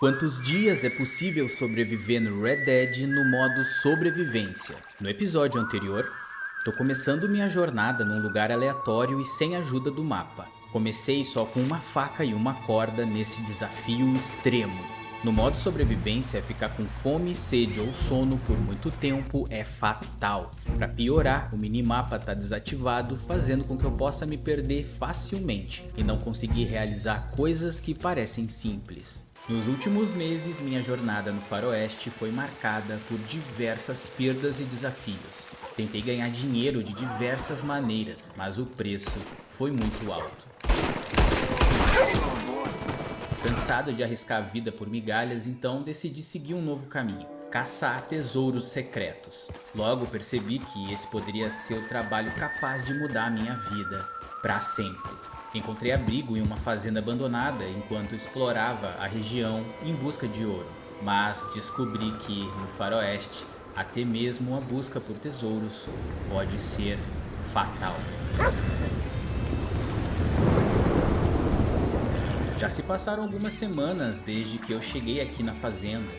Quantos dias é possível sobreviver no Red Dead no modo sobrevivência? No episódio anterior, tô começando minha jornada num lugar aleatório e sem ajuda do mapa. Comecei só com uma faca e uma corda nesse desafio extremo. No modo sobrevivência, ficar com fome, sede ou sono por muito tempo é fatal. Para piorar, o minimapa está desativado, fazendo com que eu possa me perder facilmente e não conseguir realizar coisas que parecem simples. Nos últimos meses, minha jornada no Faroeste foi marcada por diversas perdas e desafios. Tentei ganhar dinheiro de diversas maneiras, mas o preço foi muito alto. Cansado de arriscar a vida por migalhas, então decidi seguir um novo caminho: caçar tesouros secretos. Logo percebi que esse poderia ser o trabalho capaz de mudar a minha vida para sempre. Encontrei abrigo em uma fazenda abandonada enquanto explorava a região em busca de ouro, mas descobri que no Faroeste até mesmo a busca por tesouros pode ser fatal. Já se passaram algumas semanas desde que eu cheguei aqui na fazenda,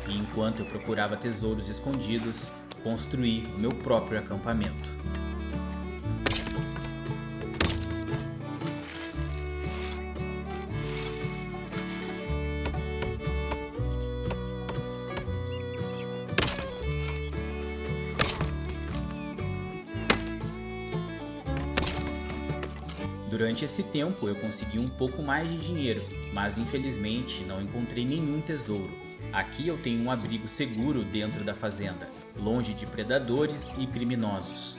e enquanto eu procurava tesouros escondidos, construí o meu próprio acampamento. Durante esse tempo eu consegui um pouco mais de dinheiro, mas infelizmente não encontrei nenhum tesouro. Aqui eu tenho um abrigo seguro dentro da fazenda, longe de predadores e criminosos.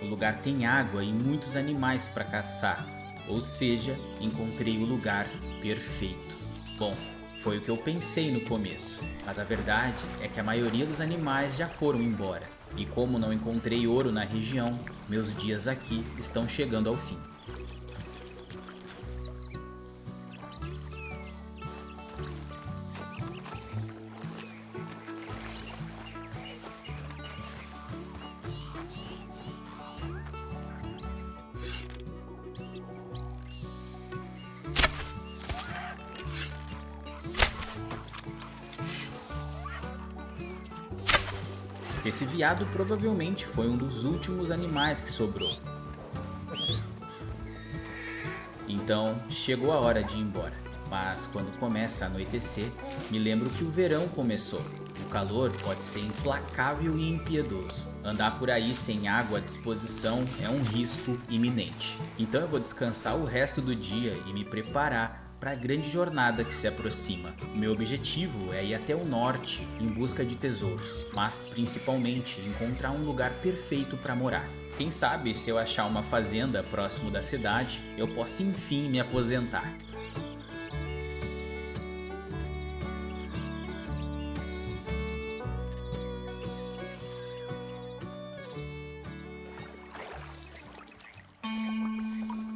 O lugar tem água e muitos animais para caçar, ou seja, encontrei o lugar perfeito. Bom, foi o que eu pensei no começo, mas a verdade é que a maioria dos animais já foram embora. E como não encontrei ouro na região, meus dias aqui estão chegando ao fim. Esse veado provavelmente foi um dos últimos animais que sobrou. Então chegou a hora de ir embora. Mas quando começa a anoitecer, me lembro que o verão começou. O calor pode ser implacável e impiedoso. Andar por aí sem água à disposição é um risco iminente. Então eu vou descansar o resto do dia e me preparar para a grande jornada que se aproxima. O meu objetivo é ir até o norte em busca de tesouros, mas principalmente encontrar um lugar perfeito para morar. Quem sabe, se eu achar uma fazenda próximo da cidade, eu possa enfim me aposentar.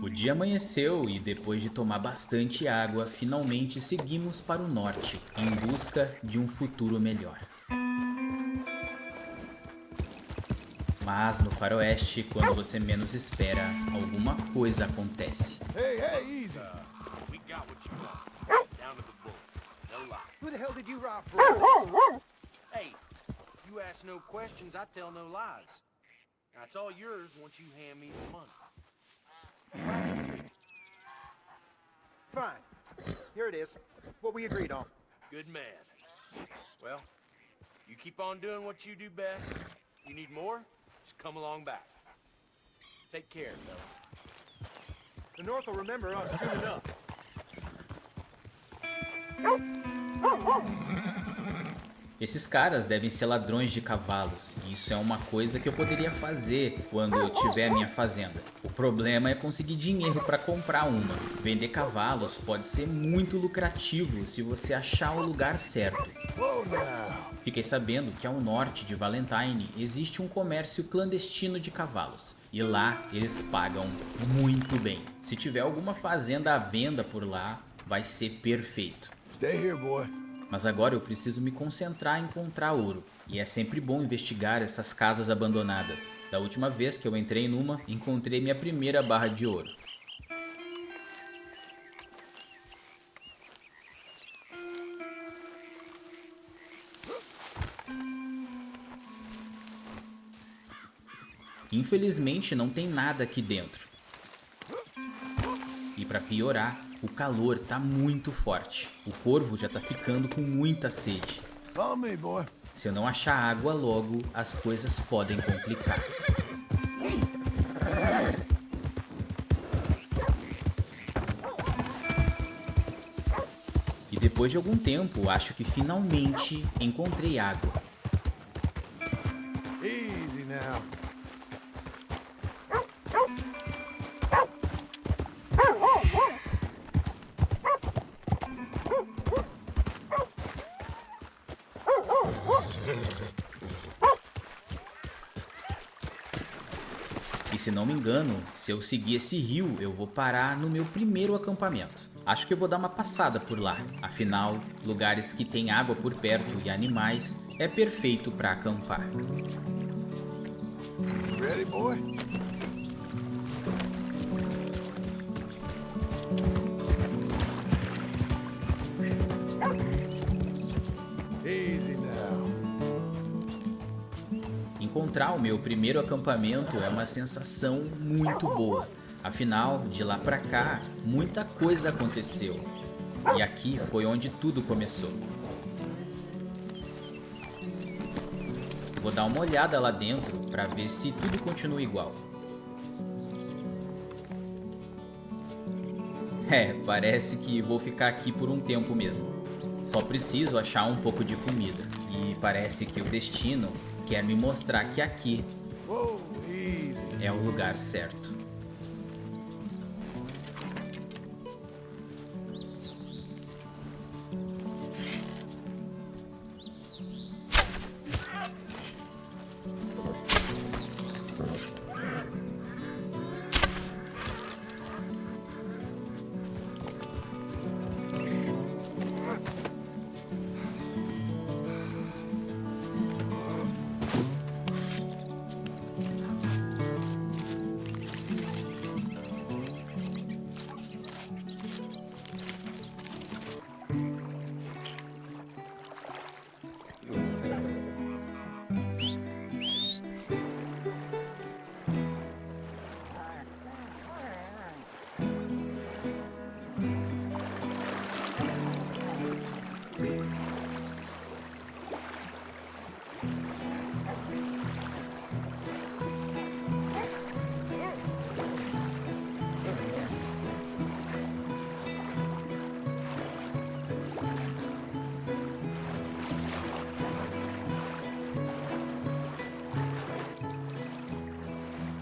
O dia amanheceu e, depois de tomar bastante água, finalmente seguimos para o norte, em busca de um futuro melhor. Mas no Faroeste, quando você menos espera, alguma coisa acontece. Hey, easy. We got what you want. Down to the bullet. No lie. Who the hell did you rob for? Hey, you ask no questions, I tell no lies. Now, it's all yours once you hand me the money. Fine. Here it is. What we agreed on. Good man. Well, you keep on doing what you do best. You need more? Just come along back. Take care, fellas. The North will remember us soon enough. Esses caras devem ser ladrões de cavalos, e isso é uma coisa que eu poderia fazer quando eu tiver a minha fazenda. O problema é conseguir dinheiro para comprar uma. Vender cavalos pode ser muito lucrativo se você achar o lugar certo. Whoa now. Fiquei sabendo que ao norte de Valentine existe um comércio clandestino de cavalos, e lá eles pagam muito bem. Se tiver alguma fazenda à venda por lá, vai ser perfeito. Stay here, boy. Mas agora eu preciso me concentrar em encontrar ouro, e é sempre bom investigar essas casas abandonadas. Da última vez que eu entrei numa, encontrei minha primeira barra de ouro. Infelizmente não tem nada aqui dentro. E para piorar, o calor tá muito forte. O corvo já tá ficando com muita sede. Follow me, boy. Se eu não achar água logo, as coisas podem complicar. E depois de algum tempo, acho que finalmente encontrei água. Easy now. E se não me engano, se eu seguir esse rio, eu vou parar no meu primeiro acampamento. Acho que eu vou dar uma passada por lá. Afinal, lugares que tem água por perto e animais é perfeito para acampar. Ready, boy? Easy now. Encontrar o meu primeiro acampamento é uma sensação muito boa. Afinal, de lá pra cá, muita coisa aconteceu. E aqui foi onde tudo começou. Vou dar uma olhada lá dentro pra ver se tudo continua igual. Parece que vou ficar aqui por um tempo mesmo. Só preciso achar um pouco de comida. E parece que o destino quer me mostrar que aqui Whoa, easy. é o lugar certo.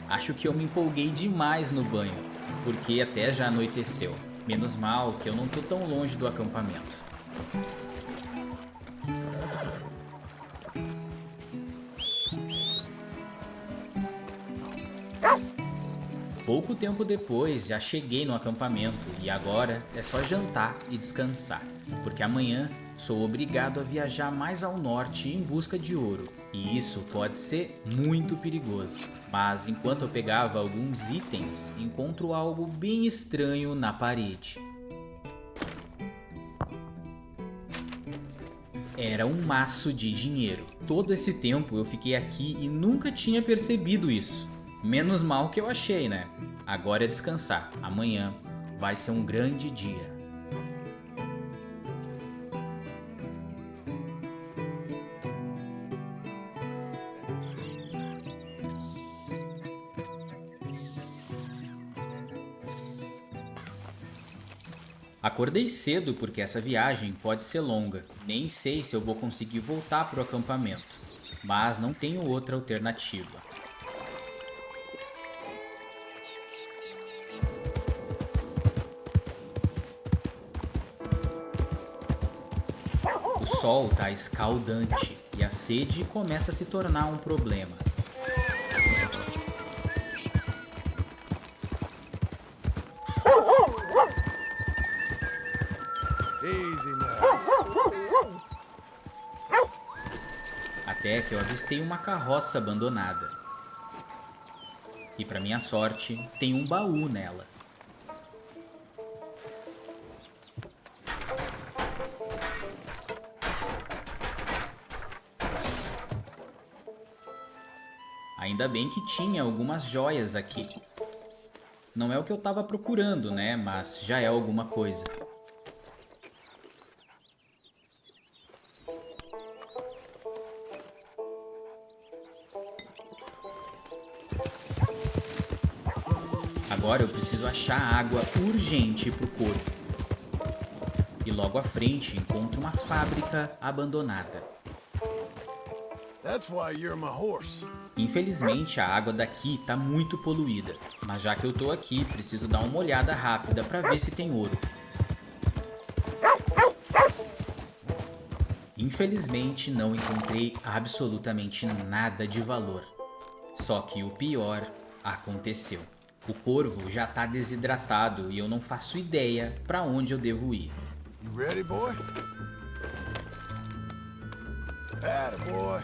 Acho que eu me empolguei demais no banho, porque até já anoiteceu. Menos mal que eu não tô tão longe do acampamento. Pouco tempo depois já cheguei no acampamento e agora é só jantar e descansar, porque amanhã sou obrigado a viajar mais ao norte em busca de ouro, e isso pode ser muito perigoso. Mas enquanto eu pegava alguns itens, encontro algo bem estranho na parede. Era um maço de dinheiro. Todo esse tempo eu fiquei aqui e nunca tinha percebido isso. Menos mal que eu achei, né? Agora é descansar. Amanhã vai ser um grande dia. Acordei cedo porque essa viagem pode ser longa. Nem sei se eu vou conseguir voltar para o acampamento, mas não tenho outra alternativa. O sol tá escaldante e a sede começa a se tornar um problema. Easy now. Até que eu avistei uma carroça abandonada. E para minha sorte, tem um baú nela. A Ainda bem que tinha algumas joias aqui. Não é o que eu tava procurando, né? Mas já é alguma coisa. Agora eu preciso achar água urgente pro corvo. E logo à frente encontro uma fábrica abandonada. That's why you're my horse. Infelizmente a água daqui tá muito poluída, mas já que eu tô aqui, preciso dar uma olhada rápida para ver se tem ouro. Infelizmente não encontrei absolutamente nada de valor. Só que o pior aconteceu. O corvo já tá desidratado e eu não faço ideia para onde eu devo ir. You ready, boy? Atta boy.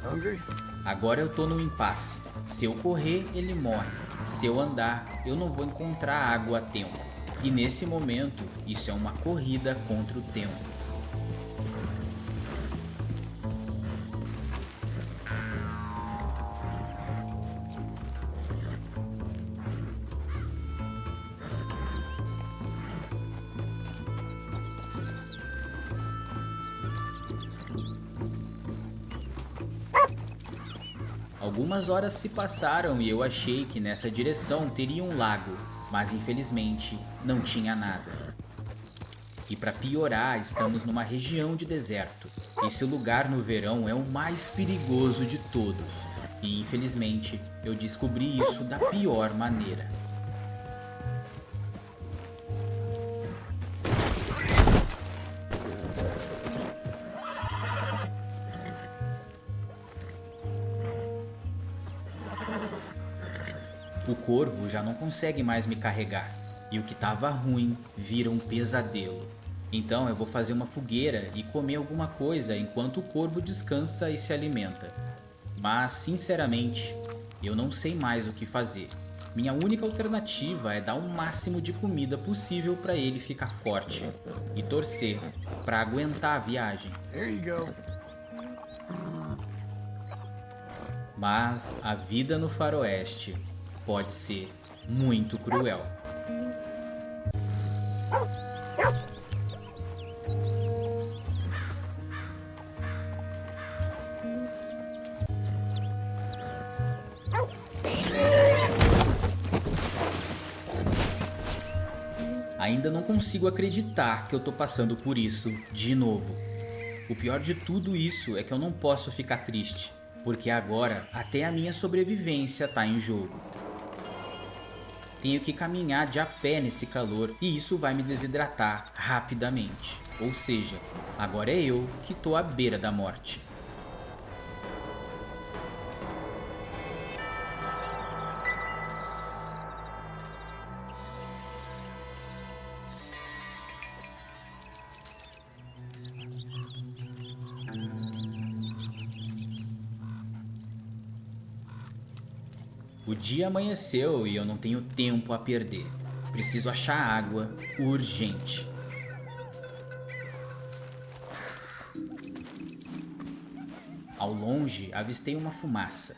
Hungry? Agora eu tô no impasse. Se eu correr, ele morre. Se eu andar, eu não vou encontrar água a tempo. E nesse momento, isso é uma corrida contra o tempo. Algumas horas se passaram e eu achei que nessa direção teria um lago, mas infelizmente não tinha nada. E para piorar, estamos numa região de deserto. Esse lugar no verão é o mais perigoso de todos. E infelizmente eu descobri isso da pior maneira. O corvo já não consegue mais me carregar, e o que estava ruim vira um pesadelo. Então eu vou fazer uma fogueira e comer alguma coisa enquanto o corvo descansa e se alimenta. Mas, sinceramente, eu não sei mais o que fazer. Minha única alternativa é dar o máximo de comida possível para ele ficar forte e torcer para aguentar a viagem. Here you go. Mas a vida no faroeste pode ser muito cruel. Ainda não consigo acreditar que eu tô passando por isso de novo. O pior de tudo isso é que eu não posso ficar triste, porque agora até a minha sobrevivência tá em jogo. Tenho que caminhar de a pé nesse calor e isso vai me desidratar rapidamente. Ou seja, agora é eu que tô à beira da morte. O dia amanheceu e eu não tenho tempo a perder. Preciso achar água urgente. Ao longe, avistei uma fumaça.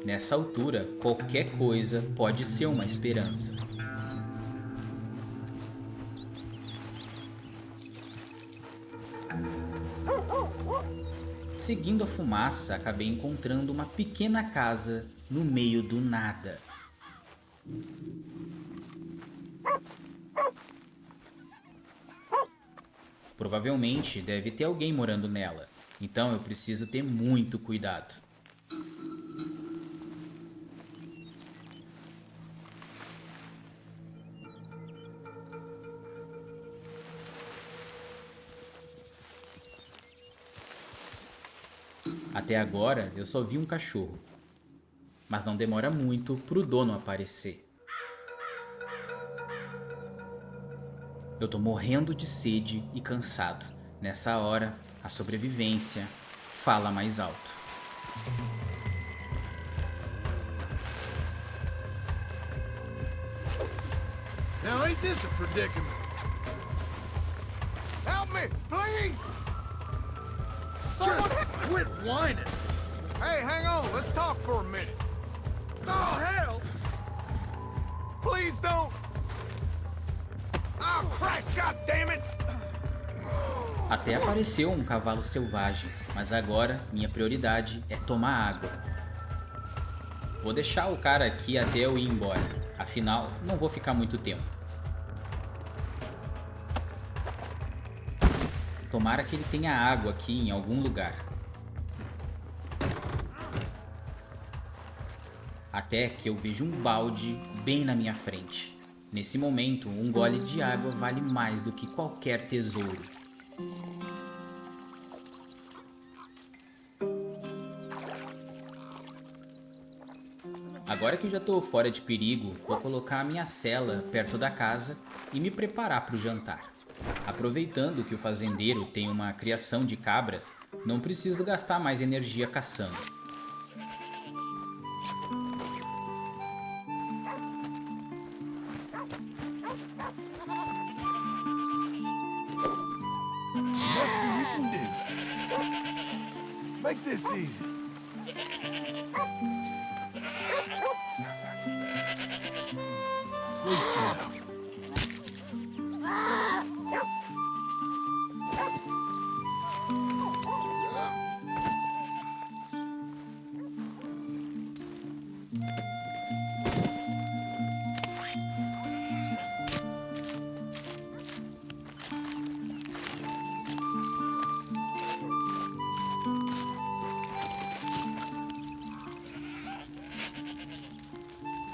Nessa altura, qualquer coisa pode ser uma esperança. Seguindo a fumaça, acabei encontrando uma pequena casa no meio do nada. Provavelmente deve ter alguém morando nela, então eu preciso ter muito cuidado. Até agora eu só vi um cachorro, mas não demora muito pro dono aparecer. Eu tô morrendo de sede e cansado. Nessa hora, a sobrevivência fala mais alto. Now ain't this a predicament? Help me! me, please! Just quit whining. Hey, hang on. Let's talk for a minute. Oh, hell! Please don't. Oh, Christ, God damn it! Até apareceu um cavalo selvagem, mas agora minha prioridade é tomar água. Vou deixar o cara aqui até eu ir embora, afinal não vou ficar muito tempo. Tomara que ele tenha água aqui em algum lugar. Até que eu vejo um balde bem na minha frente. Nesse momento, um gole de água vale mais do que qualquer tesouro. Agora que eu já estou fora de perigo, vou colocar a minha cela perto da casa e me preparar para o jantar. Aproveitando que o fazendeiro tem uma criação de cabras, não preciso gastar mais energia caçando. Nothing you can do. Make this easy. Sleep now.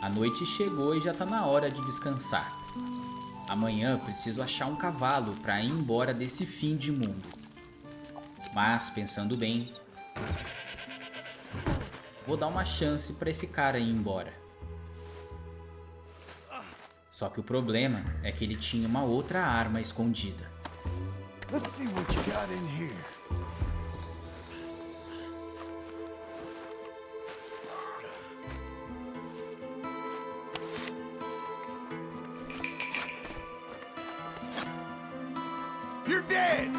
A noite chegou e já tá na hora de descansar. Amanhã preciso achar um cavalo para ir embora desse fim de mundo. Mas, pensando bem, vou dar uma chance para esse cara ir embora. Só que o problema é que ele tinha uma outra arma escondida. Let's see what you got in here. You're dead!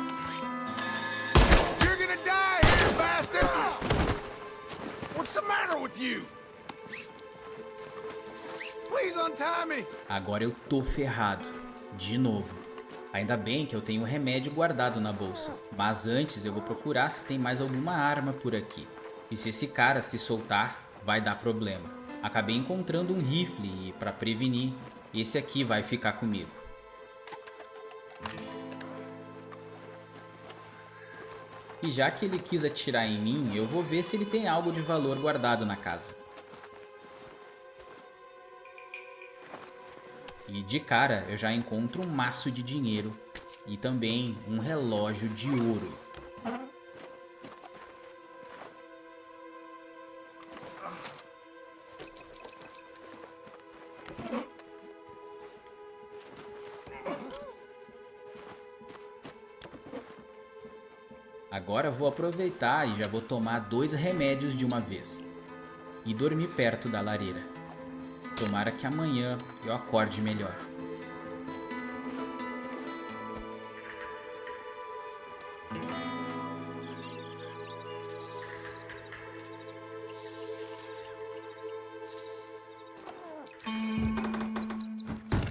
You're gonna die here, bastard! What's the matter with you? Please untie me! Agora eu tô ferrado. De novo. Ainda bem que eu tenho um remédio guardado na bolsa. Mas antes eu vou procurar se tem mais alguma arma por aqui. E se esse cara se soltar, vai dar problema. Acabei encontrando um rifle e, para prevenir, esse aqui vai ficar comigo. E já que ele quis atirar em mim, eu vou ver se ele tem algo de valor guardado na casa. E de cara eu já encontro um maço de dinheiro e também um relógio de ouro. Agora vou aproveitar e já vou tomar 2 remédios de uma vez. E dormir perto da lareira. Tomara que amanhã eu acorde melhor.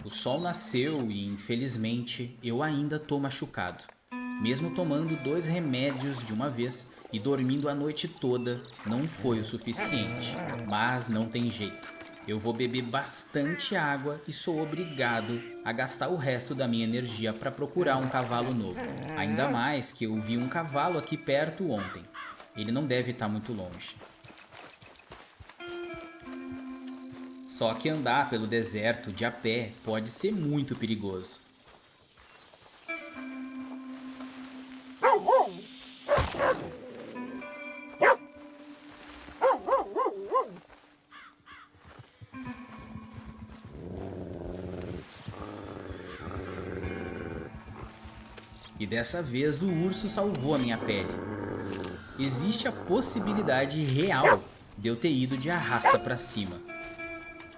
O sol nasceu e, infelizmente, eu ainda tô machucado. Mesmo tomando 2 remédios de uma vez e dormindo a noite toda, não foi o suficiente. Mas não tem jeito. Eu vou beber bastante água e sou obrigado a gastar o resto da minha energia para procurar um cavalo novo. Ainda mais que eu vi um cavalo aqui perto ontem. Ele não deve estar muito longe. Só que andar pelo deserto de a pé pode ser muito perigoso. E dessa vez o urso salvou a minha pele. Existe a possibilidade real de eu ter ido de arrasta para cima.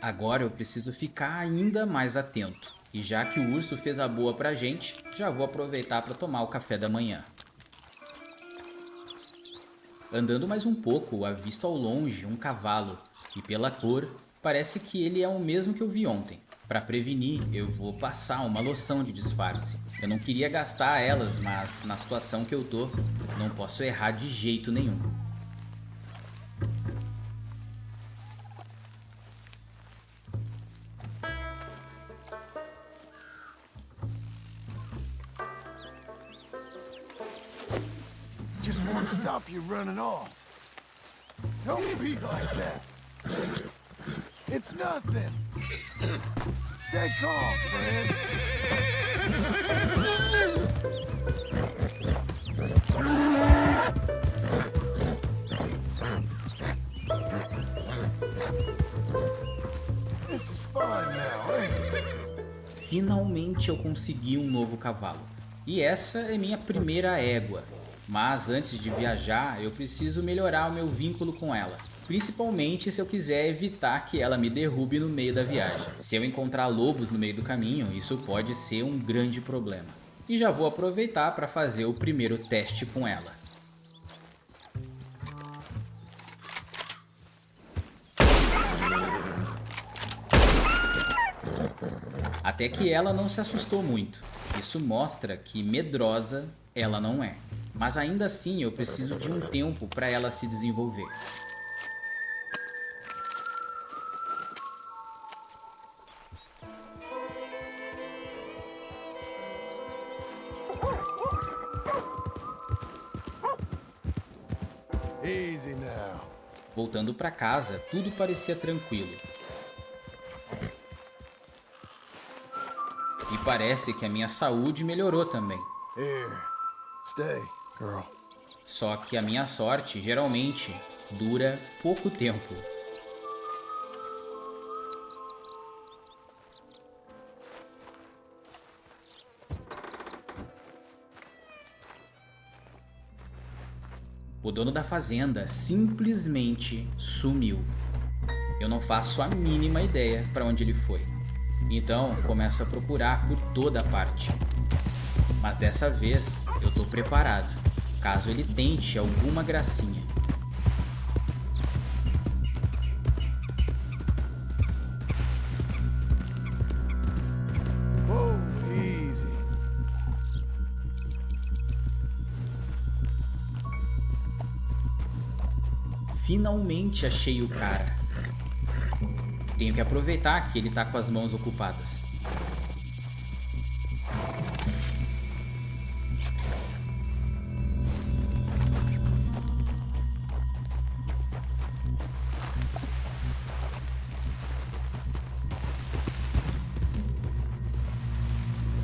Agora eu preciso ficar ainda mais atento. E já que o urso fez a boa pra gente, já vou aproveitar para tomar o café da manhã. Andando mais um pouco, avisto ao longe um cavalo, e pela cor, parece que ele é o mesmo que eu vi ontem. Para prevenir, eu vou passar uma loção de disfarce. Eu não queria gastar elas, mas na situação que eu tô, não posso errar de jeito nenhum. Just want to stop you running off. Don't be like that. It's nothing. Stay calm, friend. This is fine now, ain't it? Finalmente eu consegui um novo cavalo. E essa é minha primeira égua. Mas antes de viajar, eu preciso melhorar o meu vínculo com ela. Principalmente se eu quiser evitar que ela me derrube no meio da viagem. Se eu encontrar lobos no meio do caminho, isso pode ser um grande problema. E já vou aproveitar para fazer o primeiro teste com ela. Até que ela não se assustou muito. Isso mostra que medrosa ela não é. Mas ainda assim eu preciso de um tempo para ela se desenvolver. Easy now. Voltando para casa, tudo parecia tranquilo. E parece que a minha saúde melhorou também. Here, stay, girl. Só que a minha sorte geralmente dura pouco tempo. O dono da fazenda simplesmente sumiu. Eu não faço a mínima ideia para onde ele foi. Então começo a procurar por toda parte. Mas dessa vez eu tô preparado, caso ele tente alguma gracinha. Whoa, easy. Finalmente achei o cara. Tenho que aproveitar que ele tá com as mãos ocupadas.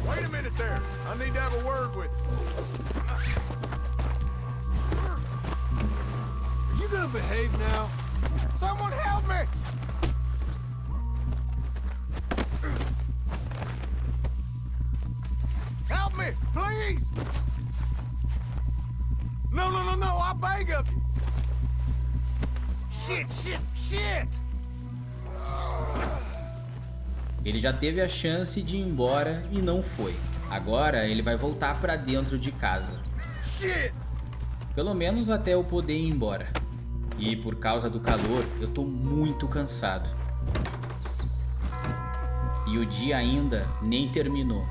Wait a minute there. I need to have a word with you. Are you gonna behave now? Someone help me! Help me, please! No, no, no, no, I beg of you! Shit, shit, shit! Ele já teve a chance de ir embora e não foi. Agora ele vai voltar pra dentro de casa. Shit! Pelo menos até eu poder ir embora. E por causa do calor, eu tô muito cansado. E o dia ainda nem terminou.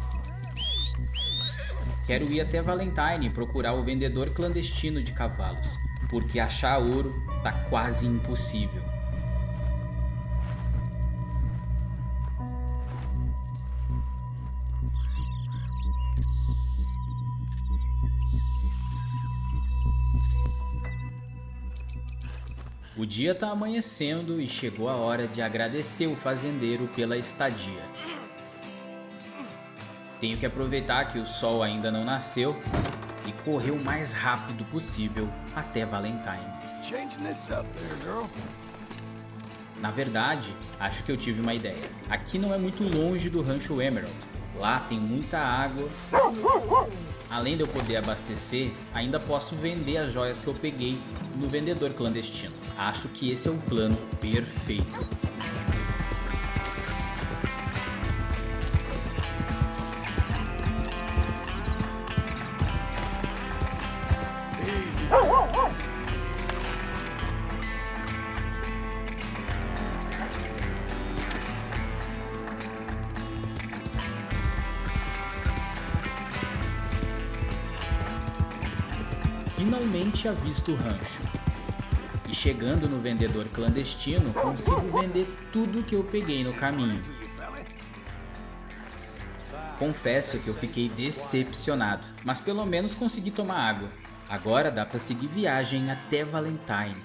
Quero ir até Valentine procurar o vendedor clandestino de cavalos, porque achar ouro tá quase impossível. O dia tá amanhecendo e chegou a hora de agradecer o fazendeiro pela estadia. Tenho que aproveitar que o sol ainda não nasceu e correr o mais rápido possível até Valentine. Changing this up there, girl. Na verdade, acho que eu tive uma ideia. Aqui não é muito longe do Rancho Emerald. Lá tem muita água. Além de eu poder abastecer, ainda posso vender as joias que eu peguei no vendedor clandestino. Acho que esse é o plano perfeito. finalmente avisto o rancho. E chegando no vendedor clandestino, consigo vender tudo que eu peguei no caminho. Confesso que eu fiquei decepcionado, mas pelo menos consegui tomar água. Agora dá pra seguir viagem até Valentine.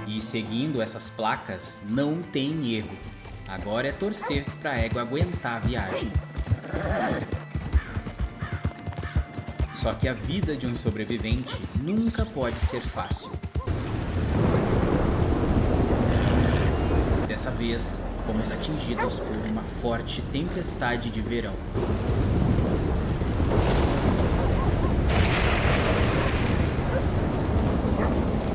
E seguindo essas placas, não tem erro. Agora é torcer pra égua aguentar a viagem. Só que a vida de um sobrevivente nunca pode ser fácil. Dessa vez, fomos atingidos por uma forte tempestade de verão.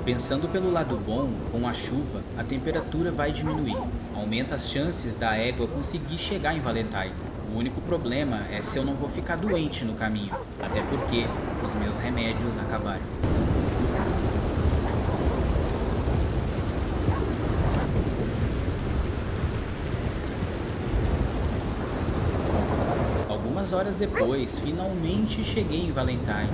Pensando pelo lado bom, com a chuva, a temperatura vai diminuir. Aumenta as chances da égua conseguir chegar em Valentine. O único problema é se eu não vou ficar doente no caminho, até porque os meus remédios acabaram. Algumas horas depois, finalmente cheguei em Valentine.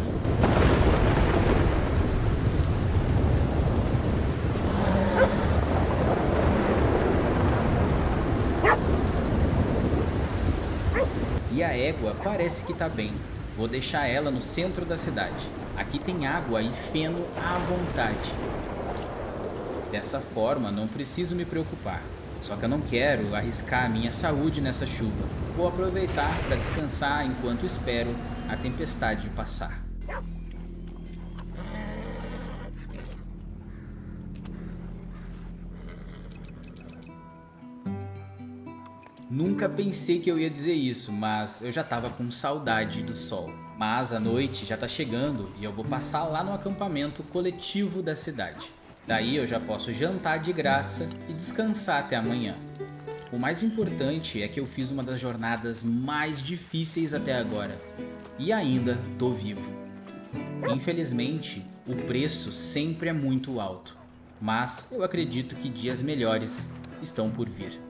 E a égua parece que tá bem. Vou deixar ela no centro da cidade. Aqui tem água e feno à vontade. Dessa forma, não preciso me preocupar. Só que eu não quero arriscar a minha saúde nessa chuva. Vou aproveitar para descansar enquanto espero a tempestade passar. Nunca pensei que eu ia dizer isso, mas eu já tava com saudade do sol. Mas a noite já tá chegando e eu vou passar lá no acampamento coletivo da cidade. Daí eu já posso jantar de graça e descansar até amanhã. O mais importante é que eu fiz uma das jornadas mais difíceis até agora. E ainda tô vivo. Infelizmente, o preço sempre é muito alto. Mas eu acredito que dias melhores estão por vir.